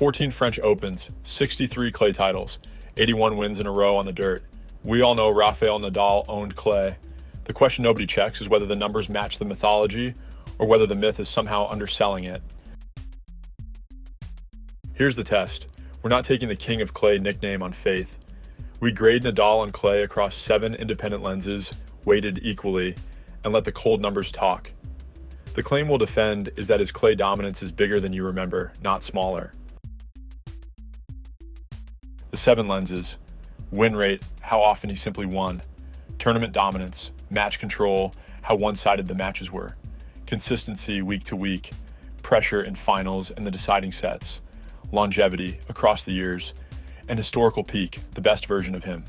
14 French Opens, 63 clay titles, 81 wins in a row on the dirt. We all know Rafael Nadal owned clay. The question nobody checks is whether the numbers match the mythology or whether the myth is somehow underselling it. Here's the test. We're not taking the King of Clay nickname on faith. We grade Nadal on clay across 7 independent lenses, weighted equally, and let the cold numbers talk. The claim we'll defend is that his clay dominance is bigger than you remember, not smaller. The 7 lenses: win rate, how often he simply won; tournament dominance, match control, how one-sided the matches were; consistency week to week; pressure in finals and the deciding sets; longevity across the years; and historical peak, the best version of him.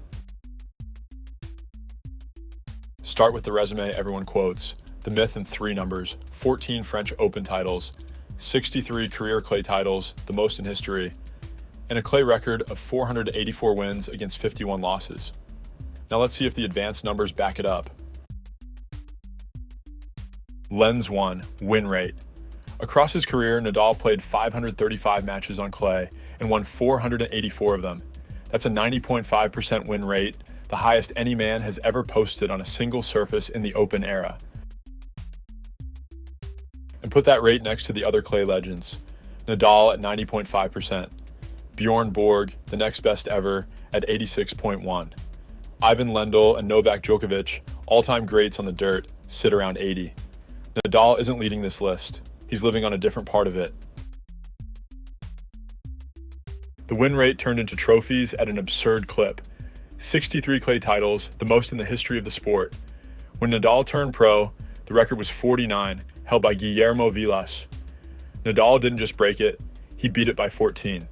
Start with the resume everyone quotes, the myth in 3 numbers: 14 French Open titles, 63 career clay titles, the most in history, and a clay record of 484 wins against 51 losses. Now let's see if the advanced numbers back it up. Lens 1, win rate. Across his career, Nadal played 535 matches on clay and won 484 of them. That's a 90.5% win rate, the highest any man has ever posted on a single surface in the Open era. And put that rate next to the other clay legends. Nadal at 90.5%. Bjorn Borg, the next best ever, at 86.1. Ivan Lendl and Novak Djokovic, all-time greats on the dirt, sit around 80. Nadal isn't leading this list. He's living on a different part of it. The win rate turned into trophies at an absurd clip. 63 clay titles, the most in the history of the sport. When Nadal turned pro, the record was 49, held by Guillermo Vilas. Nadal didn't just break it, he beat it by 14.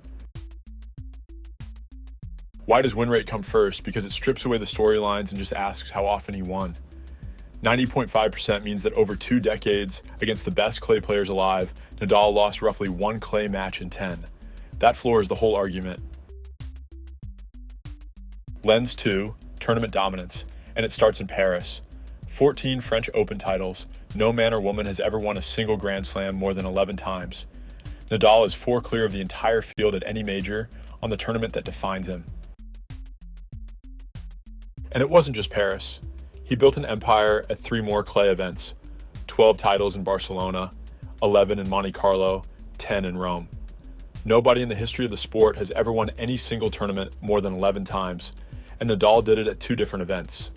Why does win rate come first? Because it strips away the storylines and just asks how often he won. 90.5% means that over 2 decades, against the best clay players alive, Nadal lost roughly 1 clay match in 10. That floors the whole argument. Lens 2, tournament dominance, and it starts in Paris. 14 French Open titles. No man or woman has ever won a single Grand Slam more than 11 times. Nadal is 4 clear of the entire field at any major on the tournament that defines him. And it wasn't just Paris. He built an empire at 3 more clay events: 12 titles in Barcelona, 11 in Monte Carlo, 10 in Rome. Nobody in the history of the sport has ever won any single tournament more than 11 times, and Nadal did it at 2 different events.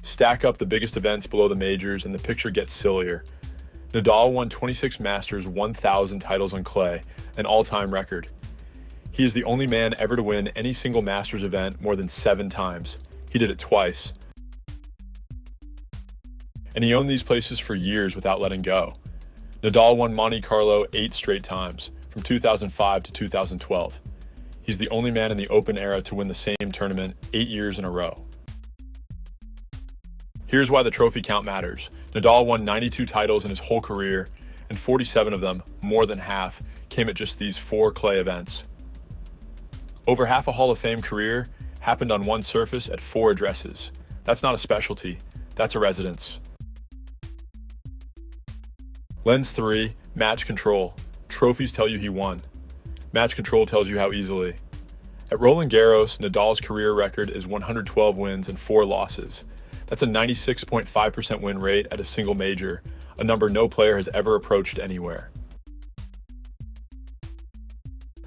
Stack up the biggest events below the majors and the picture gets sillier. Nadal won 26 Masters 1,000 titles on clay, an all-time record. He is the only man ever to win any single Masters event more than 7 times. He did it twice. And he owned these places for years without letting go. Nadal won Monte Carlo 8 straight times, from 2005 to 2012. He's the only man in the Open era to win the same tournament 8 years in a row. Here's why the trophy count matters. Nadal won 92 titles in his whole career, and 47 of them, more than half, came at just these 4 clay events. Over half a Hall of Fame career happened on one surface at 4 addresses. That's not a specialty, that's a residence. Lens 3, match control. Trophies tell you he won. Match control tells you how easily. At Roland Garros, Nadal's career record is 112 wins and 4 losses. That's a 96.5% win rate at a single major, a number no player has ever approached anywhere.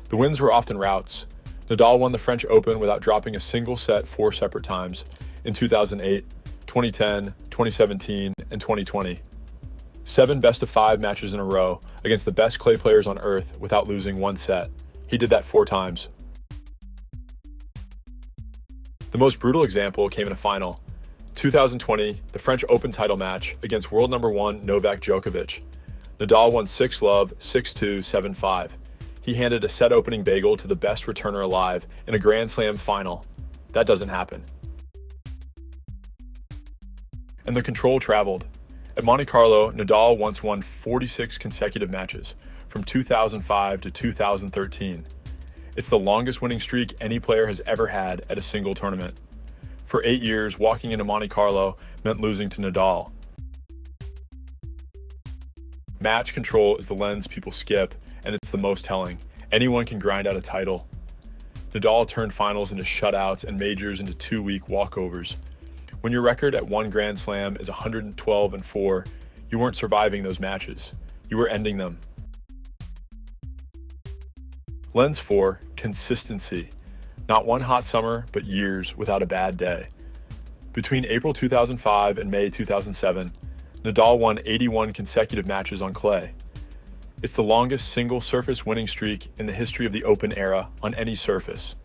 The wins were often routs. Nadal won the French Open without dropping a single set 4 separate times in 2008, 2010, 2017, and 2020. 7 best-of-5 matches in a row against the best clay players on earth without losing 1 set. He did that 4 times. The most brutal example came in a final. 2020, the French Open title match against world number 1 Novak Djokovic. Nadal won 6-love, 6-2, 7-5. He handed a set-opening bagel to the best returner alive in a Grand Slam final. That doesn't happen. And the control traveled. At Monte Carlo, Nadal once won 46 consecutive matches, from 2005 to 2013. It's the longest winning streak any player has ever had at a single tournament. For 8 years, walking into Monte Carlo meant losing to Nadal. Match control is the lens people skip, and it's the most telling. Anyone can grind out a title. Nadal turned finals into shutouts and majors into 2-week walkovers. When your record at one Grand Slam is 112-4, you weren't surviving those matches. You were ending them. Lens 4, consistency. Not one hot summer, but years without a bad day. Between April 2005 and May 2007, Nadal won 81 consecutive matches on clay. It's the longest single-surface winning streak in the history of the Open era on any surface.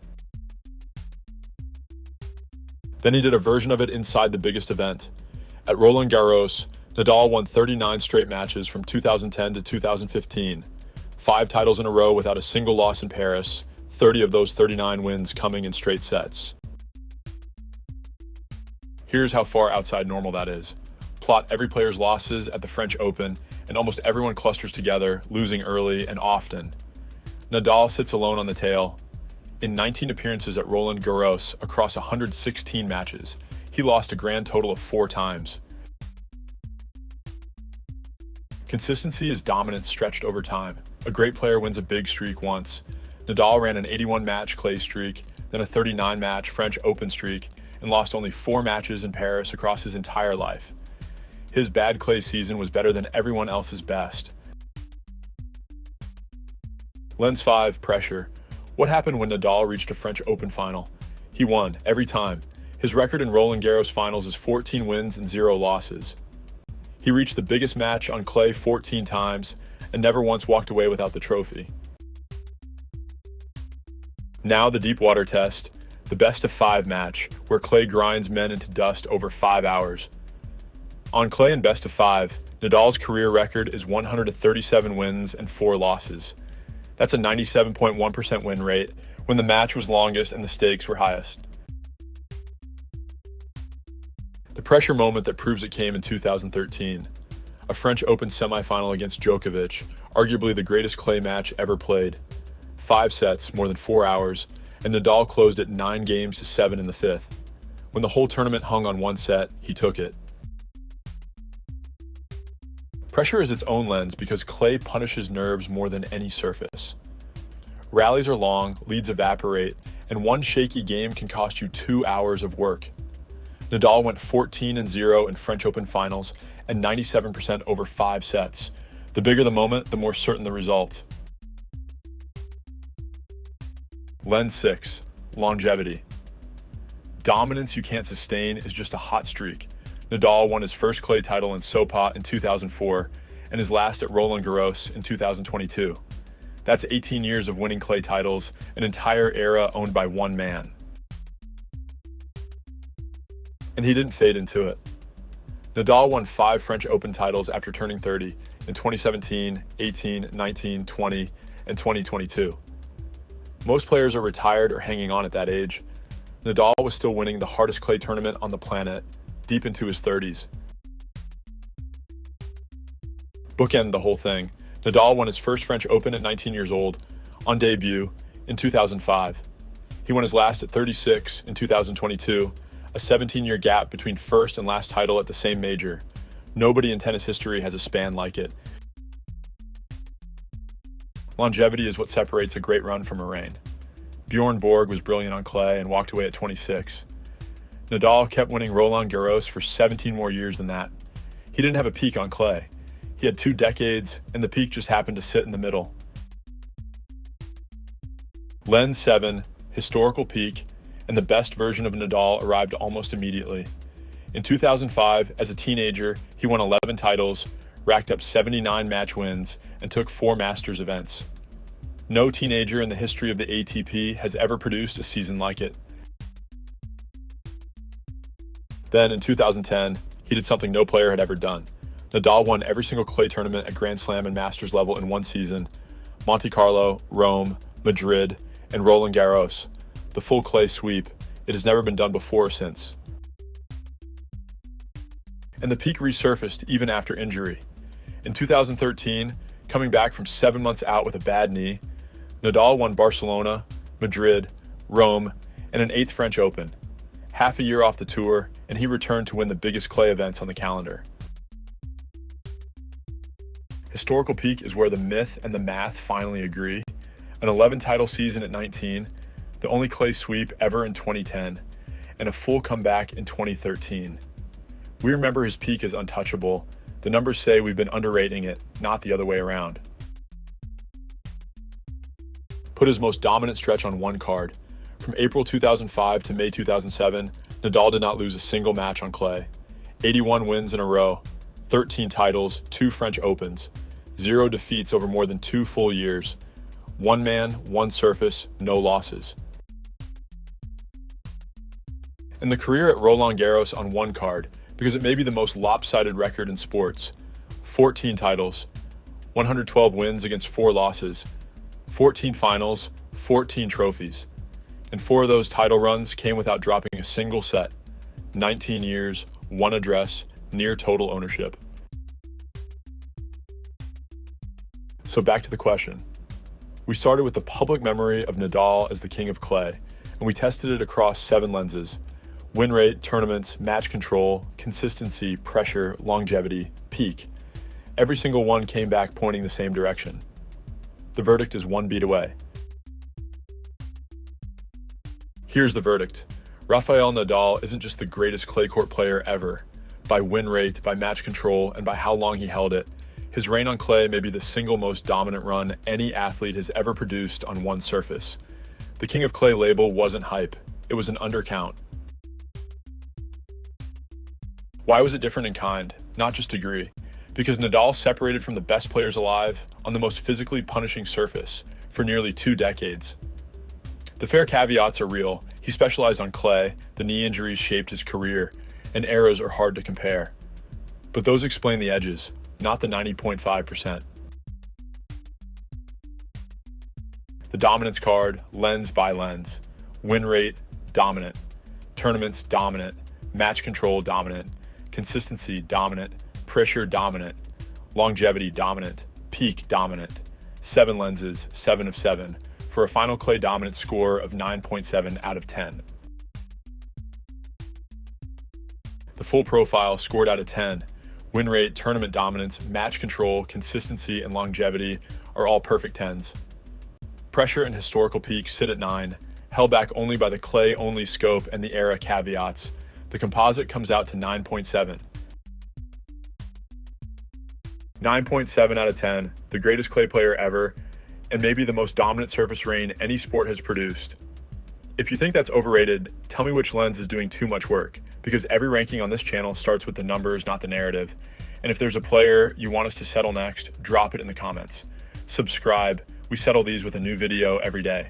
Then he did a version of it inside the biggest event. At Roland Garros, Nadal won 39 straight matches from 2010 to 2015, 5 titles in a row without a single loss in Paris, 30 of those 39 wins coming in straight sets. Here's how far outside normal that is. Plot every player's losses at the French Open, and almost everyone clusters together, losing early and often. Nadal sits alone on the tail. In 19 appearances at Roland Garros across 116 matches, he lost a grand total of 4 times. Consistency is dominance stretched over time. A great player wins a big streak once. Nadal ran an 81-match clay streak, then a 39-match French Open streak, and lost only 4 matches in Paris across his entire life. His bad clay season was better than everyone else's best. Lens 5, pressure. What happened when Nadal reached a French Open final? He won, every time. His record in Roland Garros finals is 14 wins and 0 losses. He reached the biggest match on clay 14 times and never once walked away without the trophy. Now the deep water test, the best of 5 match, where clay grinds men into dust over 5 hours. On clay in best of 5, Nadal's career record is 137 wins and 4 losses. That's a 97.1% win rate when the match was longest and the stakes were highest. The pressure moment that proves it came in 2013. A French Open semifinal against Djokovic, arguably the greatest clay match ever played. 5 sets, more than 4 hours, and Nadal closed it 9-7 in the 5th. When the whole tournament hung on one set, he took it. Pressure is its own lens because clay punishes nerves more than any surface. Rallies are long, leads evaporate, and one shaky game can cost you 2 hours of work. Nadal went 14-0 in French Open finals and 97% over 5 sets. The bigger the moment, the more certain the result. Lens 6, longevity. Dominance you can't sustain is just a hot streak. Nadal won his first clay title in Sopot in 2004 and his last at Roland Garros in 2022. That's 18 years of winning clay titles, an entire era owned by one man. And he didn't fade into it. Nadal won 5 French Open titles after turning 30 in 2017, 18, 19, 20, and 2022. Most players are retired or hanging on at that age. Nadal was still winning the hardest clay tournament on the planet, deep into his 30s. Bookend the whole thing. Nadal won his first French Open at 19 years old, on debut, in 2005. He won his last at 36 in 2022, a 17-year gap between first and last title at the same major. Nobody in tennis history has a span like it. Longevity is what separates a great run from a reign. Bjorn Borg was brilliant on clay and walked away at 26. Nadal kept winning Roland Garros for 17 more years than that. He didn't have a peak on clay. He had 2 decades, and the peak just happened to sit in the middle. Lens 7, historical peak, and the best version of Nadal arrived almost immediately. In 2005, as a teenager, he won 11 titles, racked up 79 match wins, and took 4 Masters events. No teenager in the history of the ATP has ever produced a season like it. Then, in 2010, he did something no player had ever done. Nadal won every single clay tournament at Grand Slam and Masters level in one season. Monte Carlo, Rome, Madrid, and Roland Garros. The full clay sweep. It has never been done before or since. And the peak resurfaced even after injury. In 2013, coming back from 7 months out with a bad knee, Nadal won Barcelona, Madrid, Rome, and an 8th French Open. Half a year off the tour, and he returned to win the biggest clay events on the calendar. Historical peak is where the myth and the math finally agree. An 11 title season at 19, the only clay sweep ever in 2010, and a full comeback in 2013. We remember his peak as untouchable. The numbers say we've been underrating it, not the other way around. Put his most dominant stretch on one card. From April 2005 to May 2007, Nadal did not lose a single match on clay. 81 wins in a row, 13 titles, 2 French Opens, 0 defeats over more than 2 full years. One man, one surface, no losses. And the career at Roland Garros on one card, because it may be the most lopsided record in sports. 14 titles, 112 wins against 4 losses, 14 finals, 14 trophies. And 4 of those title runs came without dropping a single set. 19 years, 1 address, near total ownership. So back to the question. We started with the public memory of Nadal as the king of clay, and we tested it across 7 lenses: win rate, tournaments, match control, consistency, pressure, longevity, peak. Every single one came back pointing the same direction. The verdict is 1 beat away. Here's the verdict. Rafael Nadal isn't just the greatest clay court player ever. By win rate, by match control, and by how long he held it, his reign on clay may be the single most dominant run any athlete has ever produced on one surface. The King of Clay label wasn't hype. It was an undercount. Why was it different in kind, not just degree? Because Nadal separated from the best players alive on the most physically punishing surface for nearly 2 decades. The fair caveats are real. He specialized on clay, the knee injuries shaped his career, and eras are hard to compare. But those explain the edges, not the 90.5%. The dominance card, lens by lens. Win rate, dominant. Tournaments, dominant. Match control, dominant. Consistency, dominant. Pressure, dominant. Longevity, dominant. Peak, dominant. 7 lenses, 7 of 7, for a final clay dominance score of 9.7 out of 10. The full profile scored out of 10. Win rate, tournament dominance, match control, consistency, and longevity are all perfect 10s. Pressure and historical peak sit at 9, held back only by the clay-only scope and the era caveats. The composite comes out to 9.7. 9.7 out of 10, the greatest clay player ever, and maybe the most dominant surface reign any sport has produced. If you think that's overrated, tell me which lens is doing too much work, because every ranking on this channel starts with the numbers, not the narrative. And if there's a player you want us to settle next, drop it in the comments. Subscribe. We settle these with a new video every day.